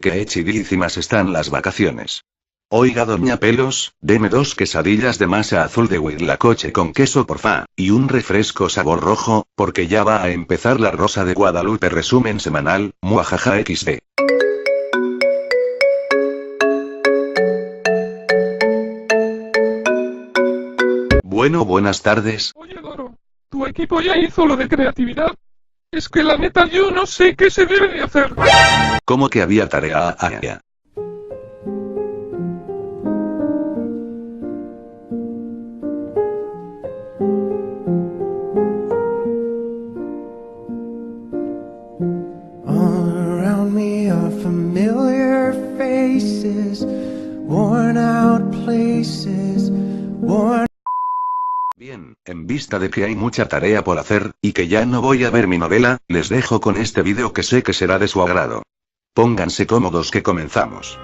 Qué chidísimas están las vacaciones. Oiga, doña Pelos, deme 2 quesadillas de masa azul de huitlacoche con queso porfa, y un refresco sabor rojo, porque ya va a empezar la Rosa de Guadalupe resumen semanal, muajaja XD. Bueno, buenas tardes. Oye, Doro, tu equipo ya hizo lo de creatividad. Es que la neta yo no sé qué se debe de hacer. ¿Cómo que había tarea? All around me are familiar faces, worn out places, worn. Bien, en vista de que hay mucha tarea por hacer, y que ya no voy a ver mi novela, les dejo con este vídeo que sé que será de su agrado. Pónganse cómodos que comenzamos.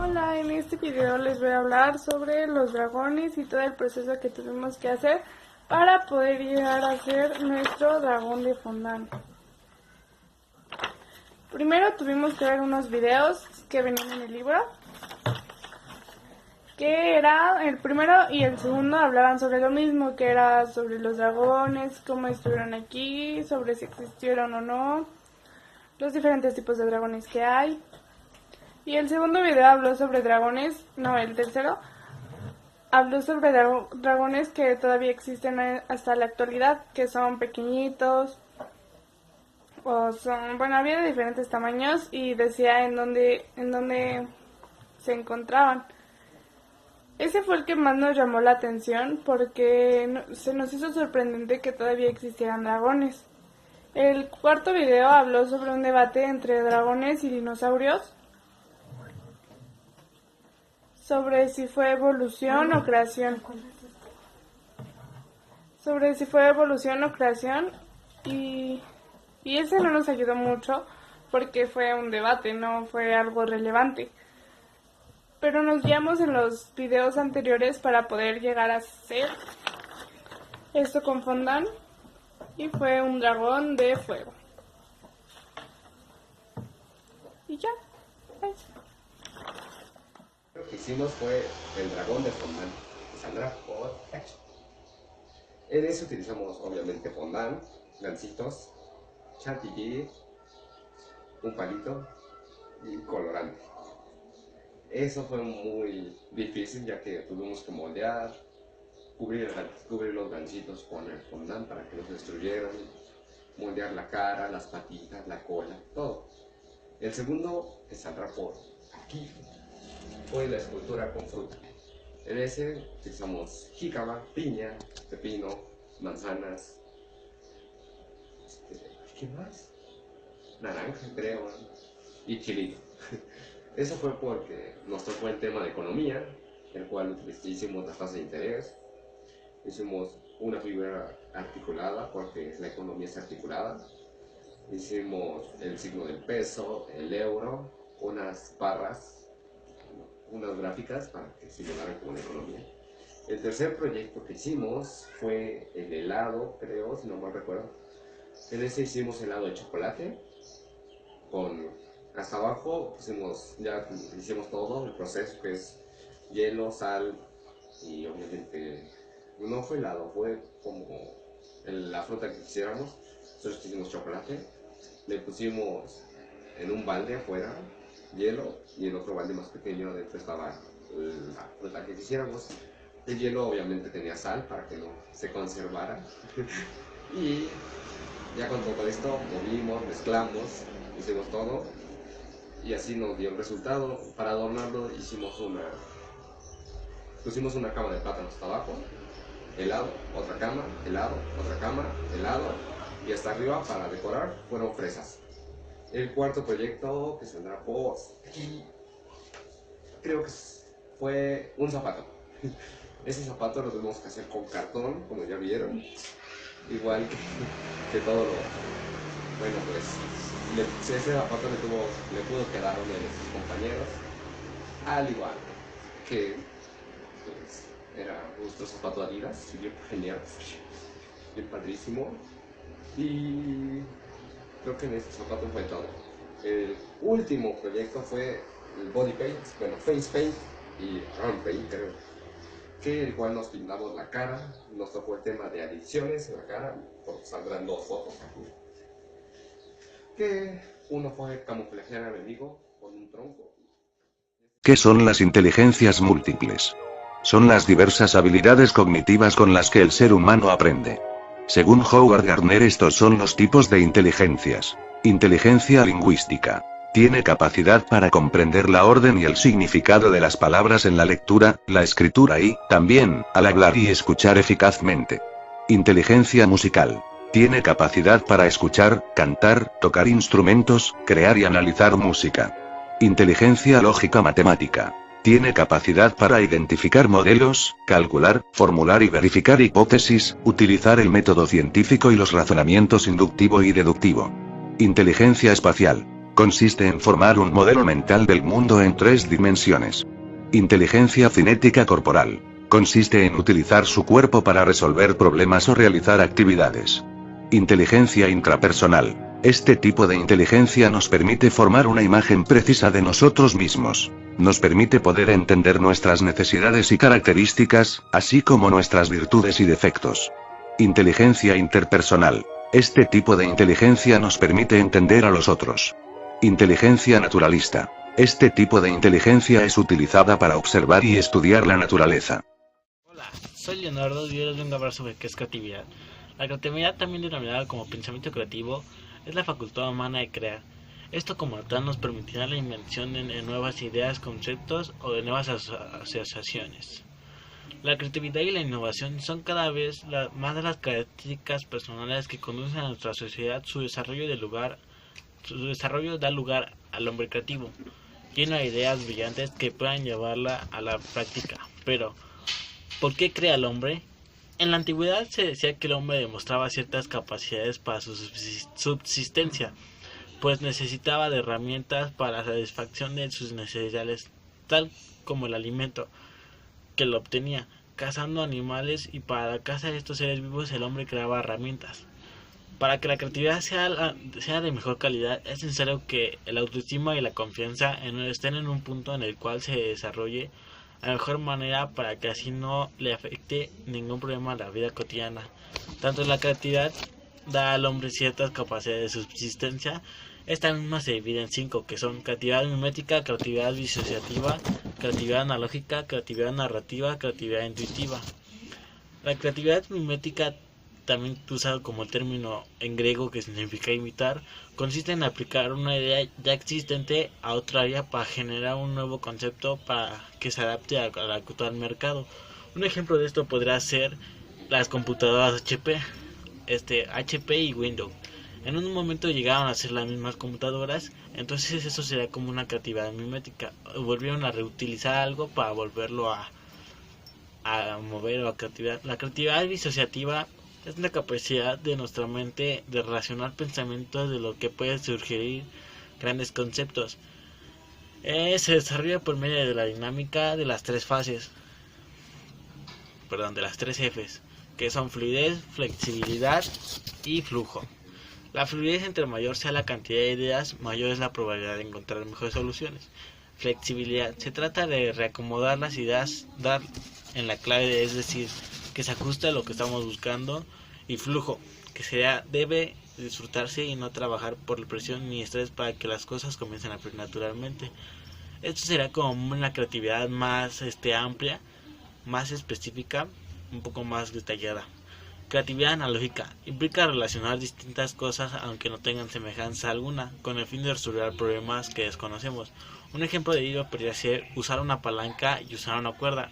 Hola, en este video les voy a hablar sobre los dragones y todo el proceso que tuvimos que hacer para poder llegar a ser nuestro dragón de fondant. Primero tuvimos que ver unos videos que venían en el libro, que era el primero y el segundo hablaban sobre lo mismo, que era sobre los dragones, cómo estuvieron aquí, sobre si existieron o no, los diferentes tipos de dragones que hay. Y el segundo video habló sobre dragones, no, el tercero habló sobre dragones que todavía existen hasta la actualidad, que son pequeñitos, o son, bueno, había de diferentes tamaños y decía en dónde se encontraban. Ese fue el que más nos llamó la atención porque se nos hizo sorprendente que todavía existieran dragones. El cuarto video habló sobre un debate entre dragones y dinosaurios, sobre si fue evolución o creación. Sobre si fue evolución o creación, y ese no nos ayudó mucho porque fue un debate, no fue algo relevante. Pero nos guiamos en los videos anteriores para poder llegar a hacer esto con fondant, y fue un dragón de fuego. Y ya, eso. Lo que hicimos fue el dragón de fondant, que saldrá por aquí. En eso utilizamos obviamente fondant, gancitos, chantilly, un palito y colorante. Eso fue muy difícil, ya que tuvimos que moldear, cubrir los gancitos con el fondant para que no se destruyeran, moldear la cara, las patitas, la cola, todo. El segundo, que saldrá por aquí, fue la escultura con fruta. En ese utilizamos jícama, piña, pepino, manzanas, ¿qué más? Naranja, creo, y chilito. Eso fue porque nos tocó el tema de economía, el cual hicimos las tasas de interés, hicimos una figura articulada porque la economía está articulada, hicimos el signo del peso, el euro, unas barras, unas gráficas para que simularan como la economía. El tercer proyecto que hicimos fue el helado, creo, si no mal recuerdo. En ese hicimos helado de chocolate, hasta abajo ya hicimos todo el proceso, que es hielo, sal, y obviamente no fue helado, fue como la fruta que quisiéramos. Nosotros hicimos chocolate, le pusimos en un balde afuera hielo, y en otro balde más pequeño adentro estaba la fruta que quisiéramos. El hielo obviamente tenía sal para que no se conservara. Y ya con todo esto movimos, mezclamos, hicimos todo, y así nos dio el resultado. Para adornarlo pusimos una cama de plátanos hasta abajo, helado, otra cama, helado, otra cama, helado, y hasta arriba para decorar fueron fresas. El cuarto proyecto, que saldrá por aquí, creo que fue un zapato. Ese zapato lo tuvimos que hacer con cartón, como ya vieron, igual que todo lo... Bueno, pues ese zapato le pudo quedar a uno de nuestros compañeros, al igual que pues, era nuestro zapato Adidas, bien genial, bien padrísimo. Y creo que en este zapato fue todo. El último proyecto fue el body paint, bueno, face paint y round paint, creo, que el cual nos pintamos la cara. Nos tocó el tema de adicciones en la cara, porque saldrán dos fotos aquí. Que uno fue camuflajear al enemigo con un tronco. ¿Qué son las inteligencias múltiples? Son las diversas habilidades cognitivas con las que el ser humano aprende. Según Howard Gardner, estos son los tipos de inteligencias. Inteligencia lingüística. Tiene capacidad para comprender la orden y el significado de las palabras en la lectura, la escritura y, también, al hablar y escuchar eficazmente. Inteligencia musical. Tiene capacidad para escuchar, cantar, tocar instrumentos, crear y analizar música. Inteligencia lógica matemática. Tiene capacidad para identificar modelos, calcular, formular y verificar hipótesis, utilizar el método científico y los razonamientos inductivo y deductivo. Inteligencia espacial. Consiste en formar un modelo mental del mundo en 3 dimensiones. Inteligencia cinética corporal. Consiste en utilizar su cuerpo para resolver problemas o realizar actividades. Inteligencia intrapersonal. Este tipo de inteligencia nos permite formar una imagen precisa de nosotros mismos. Nos permite poder entender nuestras necesidades y características, así como nuestras virtudes y defectos. Inteligencia interpersonal. Este tipo de inteligencia nos permite entender a los otros. Inteligencia naturalista. Este tipo de inteligencia es utilizada para observar y estudiar la naturaleza. Hola, soy Leonardo y hoy les vengo a hablar sobre qué es creatividad. La creatividad, también denominada como pensamiento creativo, es la facultad humana de crear. Esto como tal nos permitirá la invención de nuevas ideas, conceptos o de nuevas asociaciones. La creatividad y la innovación son cada vez más de las características personales que conducen a nuestra sociedad. Su desarrollo da lugar al hombre creativo, llena de ideas brillantes que puedan llevarla a la práctica. Pero, ¿por qué crea el hombre? En la antigüedad se decía que el hombre demostraba ciertas capacidades para su subsistencia, pues necesitaba de herramientas para la satisfacción de sus necesidades, tal como el alimento, que lo obtenía cazando animales, y para la caza de estos seres vivos el hombre creaba herramientas. Para que la creatividad sea de mejor calidad, es necesario que la autoestima y la confianza estén en un punto en el cual se desarrolle a la mejor manera, para que así no le afecte ningún problema a la vida cotidiana. Tanto la creatividad da al hombre ciertas capacidades de subsistencia. Esta misma se divide en 5, que son creatividad mimética, creatividad disociativa, creatividad analógica, creatividad narrativa, creatividad intuitiva. La creatividad mimética, también usado como término en griego que significa imitar, consiste en aplicar una idea ya existente a otra área para generar un nuevo concepto para que se adapte al actual mercado. Un ejemplo de esto podría ser las computadoras HP y Windows. En un momento llegaron a ser las mismas computadoras, entonces eso sería como una creatividad mimética. Volvieron a reutilizar algo para volverlo a mover a creatividad. La creatividad disociativa es la capacidad de nuestra mente de relacionar pensamientos de lo que puede sugerir grandes conceptos. Se desarrolla por medio de la dinámica de las tres fases, de las tres Fs, que son fluidez, flexibilidad y flujo. La fluidez, entre mayor sea la cantidad de ideas, mayor es la probabilidad de encontrar mejores soluciones. Flexibilidad, se trata de reacomodar las ideas, dar en la clave, es decir, que se ajuste a lo que estamos buscando. Y flujo, que debe disfrutarse y no trabajar por presión ni estrés para que las cosas comiencen a fluir naturalmente. Esto será como una creatividad más amplia, más específica, un poco más detallada. Creatividad analógica implica relacionar distintas cosas aunque no tengan semejanza alguna, con el fin de resolver problemas que desconocemos. Un ejemplo de ello podría ser usar una palanca y usar una cuerda.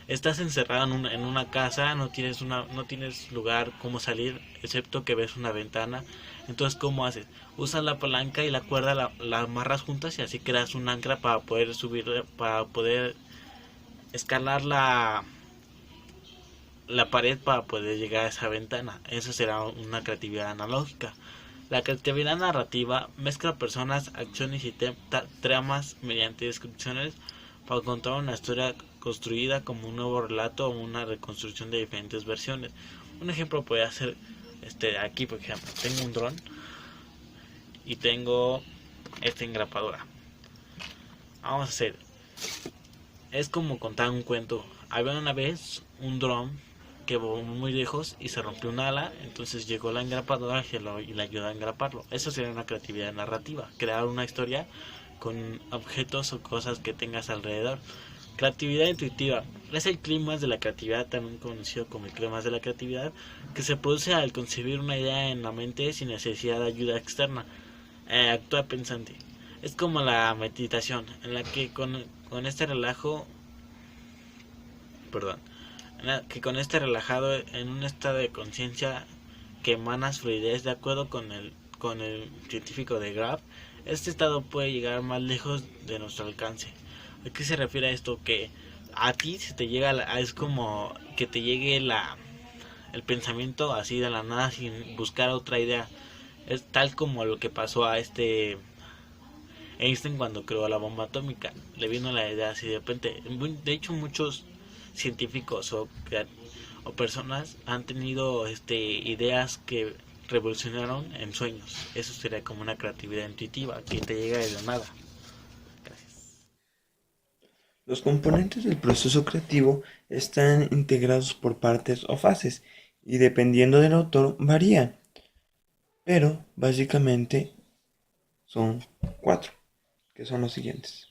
Estás encerrado en una casa, no tienes lugar cómo salir, excepto que ves una ventana. Entonces, ¿cómo haces? Usas la palanca y la cuerda, la amarras juntas y así creas un ancla para poder subir, para poder escalar la pared para poder llegar a esa ventana. Eso será una creatividad analógica. La creatividad narrativa mezcla personas, acciones y tramas mediante descripciones para contar una historia construida como un nuevo relato o una reconstrucción de diferentes versiones. Un ejemplo puede ser aquí, por ejemplo, tengo un dron y tengo esta engrapadora. Vamos a hacer, es como contar un cuento. Había una vez un dron que voló muy lejos y se rompió un ala, entonces llegó la engrapadora y le ayudó a engraparlo. Eso sería una creatividad narrativa, crear una historia con objetos o cosas que tengas alrededor. Creatividad intuitiva es el clímax de la creatividad, también conocido como el clímax de la creatividad, que se produce al concebir una idea en la mente sin necesidad de ayuda externa. Actúa pensante. Es como la meditación, en la que con este relajo, con este relajado en un estado de conciencia que emanas fluidez. De acuerdo con el científico de Graf, este estado puede llegar más lejos de nuestro alcance. ¿A qué se refiere a esto? Que a ti se te llega, es como que te llegue el pensamiento así de la nada sin buscar otra idea. Es tal como lo que pasó a Einstein cuando creó la bomba atómica. Le vino la idea así de repente. De hecho, muchos científicos o personas han tenido ideas que revolucionaron en sueños. Eso sería como una creatividad intuitiva que te llega de la nada. Gracias. Los componentes del proceso creativo están integrados por partes o fases y dependiendo del autor varían, pero básicamente son 4, que son los siguientes.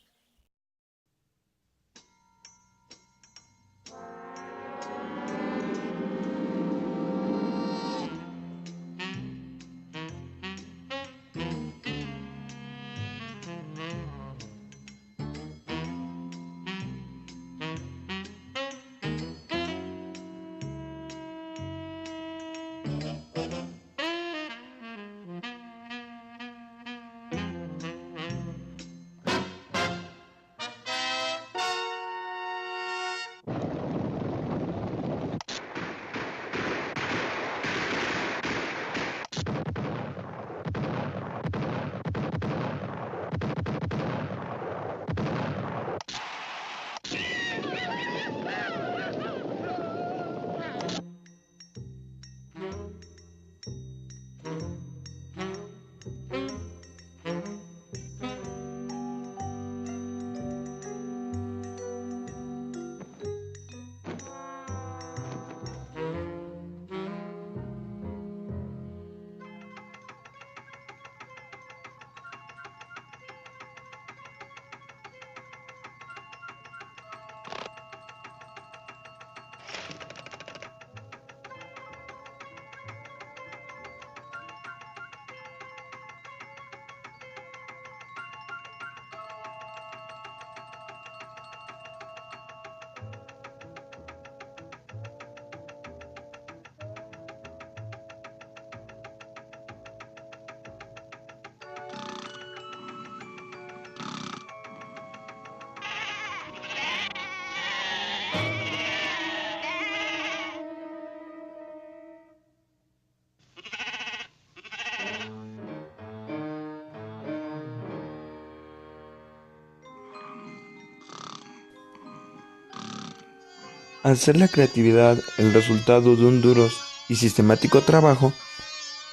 Al ser la creatividad el resultado de un duro y sistemático trabajo,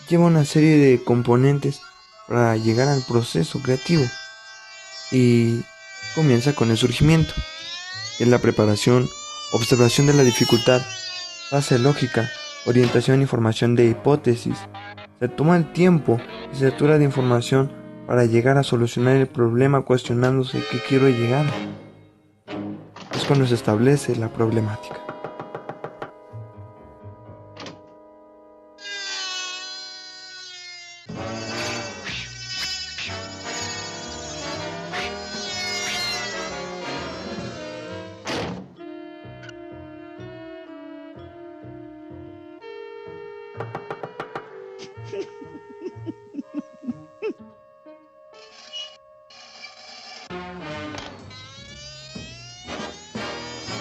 lleva una serie de componentes para llegar al proceso creativo y comienza con el surgimiento, que es la preparación, observación de la dificultad, fase lógica, orientación y formación de hipótesis. Se toma el tiempo y se satura de información para llegar a solucionar el problema cuestionándose qué quiero llegar. Es cuando se establece la problemática.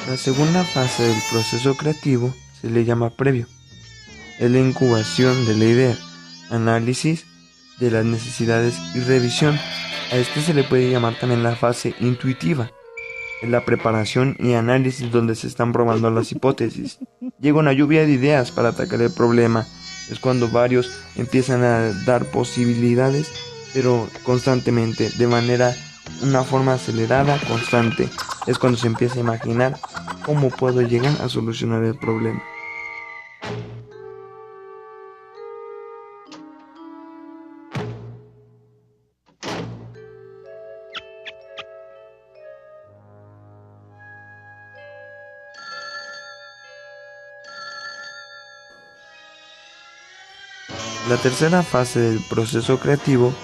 La segunda fase del proceso creativo se le llama previo. Es la incubación de la idea, análisis de las necesidades y revisión. A este se le puede llamar también la fase intuitiva. Es la preparación y análisis donde se están probando las hipótesis. Llega una lluvia de ideas para atacar el problema. Es cuando varios empiezan a dar posibilidades, pero constantemente, de una forma acelerada, constante. Es cuando se empieza a imaginar cómo puedo llegar a solucionar el problema. La tercera fase del proceso creativo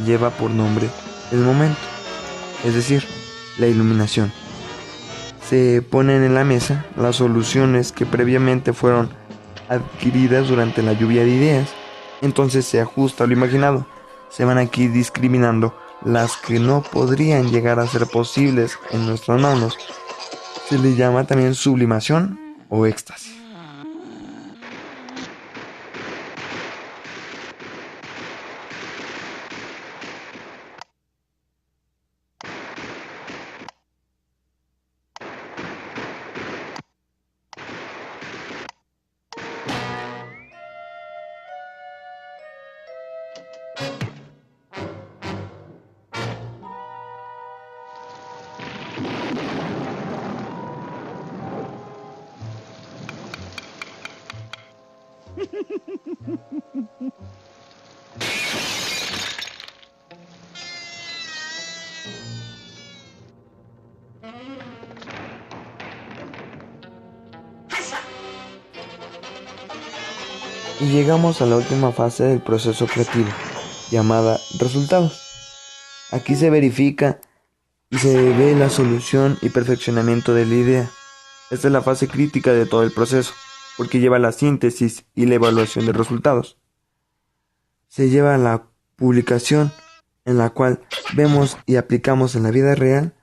lleva por nombre el momento, es decir, la iluminación. Se ponen en la mesa las soluciones que previamente fueron adquiridas durante la lluvia de ideas, entonces se ajusta lo imaginado. Se van aquí discriminando las que no podrían llegar a ser posibles en nuestras manos. Se le llama también sublimación o éxtasis. Y llegamos a la última fase del proceso creativo, llamada resultados. Aquí se verifica y se ve la solución y perfeccionamiento de la idea. Esta es la fase crítica de todo el proceso, porque lleva la síntesis y la evaluación de resultados. Se lleva a la publicación, en la cual vemos y aplicamos en la vida real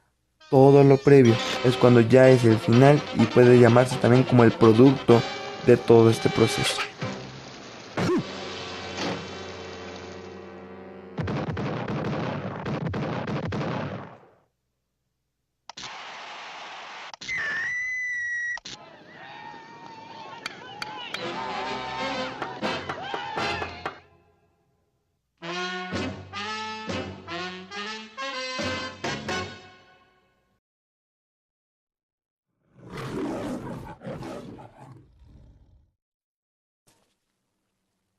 todo lo previo. Es cuando ya es el final y puede llamarse también como el producto de todo este proceso.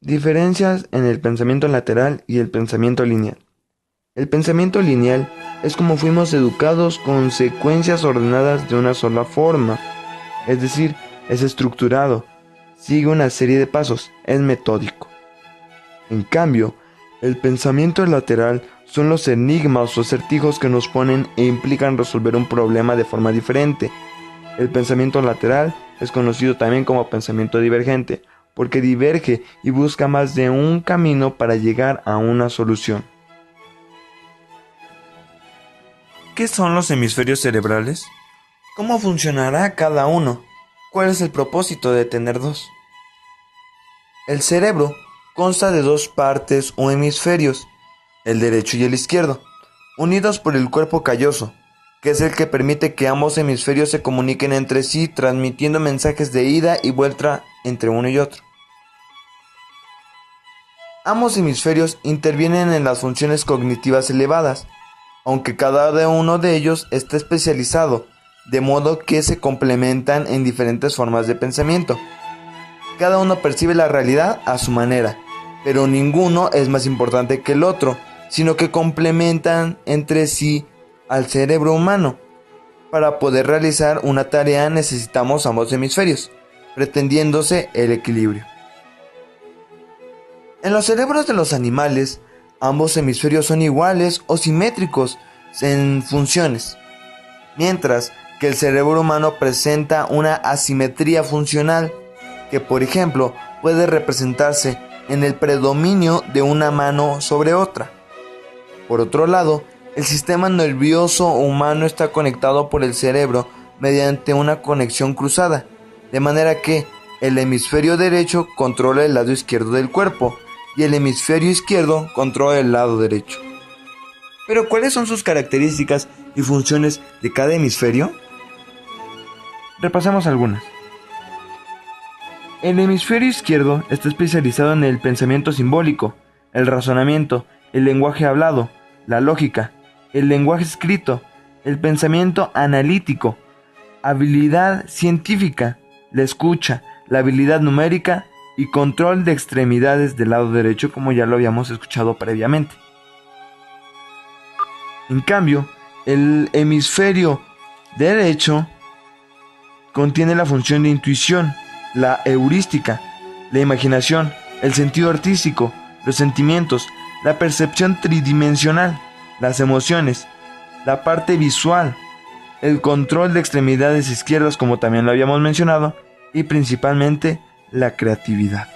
Diferencias en el pensamiento lateral y el pensamiento lineal. El pensamiento lineal es como fuimos educados con secuencias ordenadas de una sola forma, es decir, es estructurado, sigue una serie de pasos, es metódico. En cambio, el pensamiento lateral son los enigmas o acertijos que nos ponen e implican resolver un problema de forma diferente. El pensamiento lateral es conocido también como pensamiento divergente, porque diverge y busca más de un camino para llegar a una solución. ¿Qué son los hemisferios cerebrales? ¿Cómo funcionará cada uno? ¿Cuál es el propósito de tener dos? El cerebro consta de dos partes o hemisferios, el derecho y el izquierdo, unidos por el cuerpo calloso, que es el que permite que ambos hemisferios se comuniquen entre sí, transmitiendo mensajes de ida y vuelta entre uno y otro. Ambos hemisferios intervienen en las funciones cognitivas elevadas, aunque cada uno de ellos está especializado, de modo que se complementan en diferentes formas de pensamiento. Cada uno percibe la realidad a su manera, pero ninguno es más importante que el otro, sino que complementan entre sí al cerebro humano. Para poder realizar una tarea necesitamos ambos hemisferios, pretendiéndose el equilibrio. En los cerebros de los animales, ambos hemisferios son iguales o simétricos en funciones, mientras que el cerebro humano presenta una asimetría funcional que, por ejemplo, puede representarse en el predominio de una mano sobre otra. Por otro lado, el sistema nervioso humano está conectado por el cerebro mediante una conexión cruzada, de manera que el hemisferio derecho controla el lado izquierdo del cuerpo y el hemisferio izquierdo controla el lado derecho. Pero ¿cuáles son sus características y funciones de cada hemisferio? Repasemos algunas. El hemisferio izquierdo está especializado en el pensamiento simbólico, el razonamiento, el lenguaje hablado, la lógica, el lenguaje escrito, el pensamiento analítico, habilidad científica, la escucha, la habilidad numérica y control de extremidades del lado derecho, como ya lo habíamos escuchado previamente. En cambio, el hemisferio derecho contiene la función de intuición, la heurística, la imaginación, el sentido artístico, los sentimientos, la percepción tridimensional, las emociones, la parte visual, el control de extremidades izquierdas, como también lo habíamos mencionado, y principalmente la creatividad.